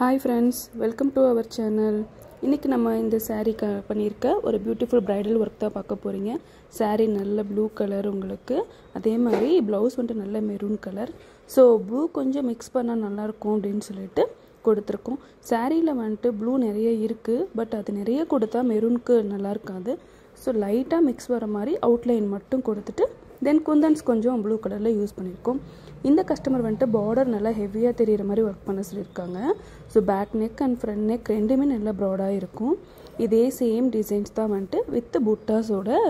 Hi friends, welcome to our channel. இன்னைக்கு நம்ம இந்த saree பண்ணிருக்க ஒரு beautiful bridal work தான் பார்க்க போறீங்க. saree நல்ல blue color உங்களுக்கு. அதே மாதிரி blouse வந்து நல்ல maroon color. So blue கொஞ்சம் mix பண்ணா நல்லா இருக்கும் அப்படினு சொல்லிட்டு கொடுத்திருக்கோம். sareeல வந்து blue நிறைய இருக்கு, பட் அது நிறைய கொடுத்தா maroonக்கு நல்லா இருக்காது. So லைட்டா mix வர மாதிரி outline மட்டும் கொடுத்துட்டு then kundans கொஞ்சம் blue colorல யூஸ் பண்ணிருக்கோம். இந்த கஸ்டமர் வந்து border நல்லா ஹெவியா தெரியுற மாதிரி வர்க் பண்ண சொல்லிருக்காங்க. So back neck and front neck ரெண்டுமே நல்லா broad-ஆ இருக்கும். இதே சேம் டிசைன்ஸ் தான் வந்து with buttas ஓட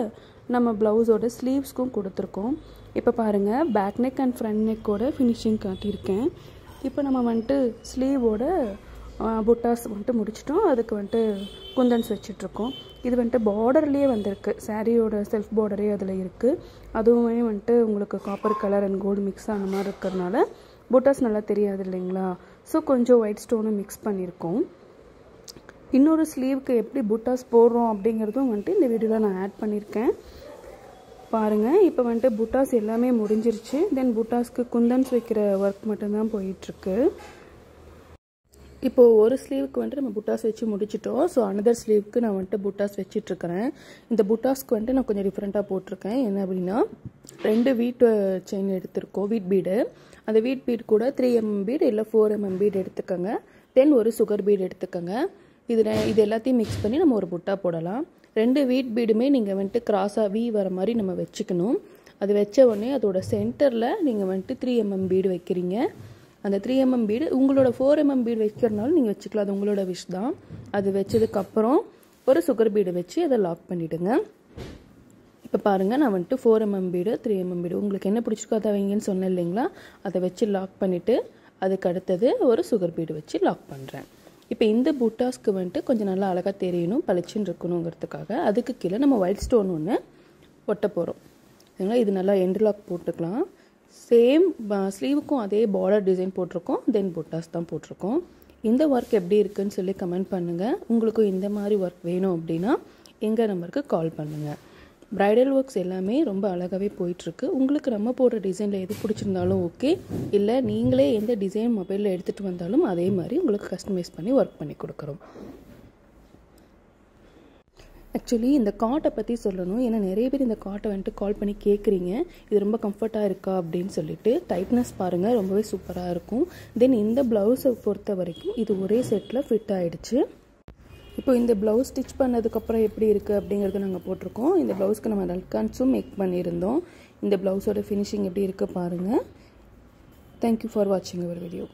நம்ம blouse ஓட sleeves-க்கும் கொடுத்திருக்கோம். இப்போ பாருங்க back neck and front neck ஓட finishing காட்டியிருக்கேன். இப்போ நம்ம வந்து sleeve ஓட buttas வந்து முடிச்சிட்டோம். அதுக்கு வந்து kundans வெச்சிட்டு இருக்கோம். இது வந்து borderலயே வந்திருக்கு. சாரியோட செல்ஃப் borderே அதுல இருக்கு. அதுவுமே வந்து உங்களுக்கு copper colour and gold mix ஆன மாதிரி இருக்கறனால buttas நல்லா தெரியாது இல்லீங்களா? சோ கொஞ்சம் white stone mix பண்ணிருக்கோம். இன்னொரு ஸ்லீவ்க்கு எப்படி buttas போடுறோம் அப்படிங்கறதும் வந்து இந்த வீடியோல நான் ஆட் பண்ணிருக்கேன். பாருங்க இப்போ வந்து buttas எல்லாமே முடிஞ்சிருச்சு. தென் buttasக்கு kundans வைக்கிற வர்க் மட்டும் தான் போயிட்டு இருக்கு. இப்போ ஒரு ஸ்லீவுக்கு வந்து நம்ம buttas வெச்சு முடிச்சிட்டோம். சோ another ஸ்லீவுக்கு நான் வந்து buttas வெச்சிட்டு இருக்கேன். இந்த buttasக்கு வந்து நான் கொஞ்சம் டிஃபரண்டா போட்டுருக்கேன். என்ன அப்படினா ரெண்டு வீட் செயின் எடுத்துறோம், வீட் பீட். அந்த வீட் பீட் கூட 3mm பீட் இல்ல 4mm பீட் எடுத்துக்கங்க. தென் ஒரு சுகர் பீட் எடுத்துக்கங்க. இது எல்லாத்தையும் mix பண்ணி நம்ம ஒரு புட்டா போடலாம். ரெண்டு வீட் பீடுமே நீங்க வந்து கிராஸா V வர மாதிரி நம்ம வெச்சுக்கணும். அது வெச்ச உடனே அதோட சென்டர்ல நீங்க வந்து 3mm பீட் வைக்கிறீங்க. அந்த 3mm பீட் உங்களோட 4mm பீட் வைக்கிறனால நீங்க வெச்சுக்கலாம், அது உங்களோட விஷ் தான். அது வெச்சதுக்கு அப்புறம் ஒரு சுகர் பீட் வெச்சு அதை லாக் பண்ணிடுங்க. இப்போ பாருங்க நான் வந்து 4mm பீட் 3mm பீட் உங்களுக்கு என்ன பிடிச்சிருக்கோ அதை வைங்கன்னு சொன்னேன் இல்லைங்களா? அதை வெச்சு லாக் பண்ணிட்டு அதுக்கு அடுத்தது ஒரு சுகர் பீட் வெச்சு லாக் பண்றேன். இப்போ இந்த புட்டாஸ்க்கு வந்து கொஞ்சம் நல்லா அழகா தெரியணும், பளிச்சுன்னு இருக்கணும்ங்கிறதுக்காக அதுக்கு கீழே நம்ம ஒயிட் ஸ்டோன் ஒன்று ஒட்ட போறோம். இது நல்லா எண்ட் லாக் போட்டுக்கலாம். சேம் ஸ்லீவுக்கும் அதே பார்டர் டிசைன் போட்டிருக்கோம். தென் புட்டாஸ் தான் போட்டிருக்கோம். இந்த ஒர்க் எப்படி இருக்குன்னு சொல்லி கமெண்ட் பண்ணுங்க. உங்களுக்கும் இந்த மாதிரி ஒர்க் வேணும் அப்படின்னா எங்க நம்பருக்கு கால் பண்ணுங்க. பிரைடல் ஒர்க்ஸ் எல்லாமே ரொம்ப அழகாவே போயிட்டு இருக்கு. உங்களுக்கு நம்ம போடுற டிசைன்ல எது பிடிச்சிருந்தாலும் ஓகே, இல்ல நீங்களே எந்த டிசைன் மொபைல்ல எடுத்துட்டு வந்தாலும் அதே மாதிரி உங்களுக்கு கஸ்டமைஸ் பண்ணி ஒர்க் பண்ணி கொடுக்குறோம். ஆக்சுவலி இந்த காட்டை பற்றி சொல்லணும். ஏன்னா நிறைய பேர் இந்த காட்டை வந்துட்டு கால் பண்ணி கேட்குறீங்க, இது ரொம்ப கம்ஃபர்ட்டாக இருக்கா அப்படின்னு சொல்லிட்டு. டைட்னஸ் பாருங்கள், ரொம்பவே சூப்பராக இருக்கும். தென் இந்த ப்ளவுஸை பொறுத்த வரைக்கும் இது ஒரே செட்டில் ஃபிட் ஆகிடுச்சு. இப்போ இந்த ப்ளவுஸ் ஸ்டிச் பண்ணதுக்கப்புறம் எப்படி இருக்குது அப்படிங்கிறத நாங்கள் போட்டிருக்கோம். இந்த ப்ளவுஸ்க்கு நம்ம டல்கான்ஸும் மேக் பண்ணியிருந்தோம். இந்த ப்ளவுஸோட ஃபினிஷிங் எப்படி இருக்குது பாருங்கள். தேங்க்யூ ஃபார் வாட்சிங் அவர் வீடியோ.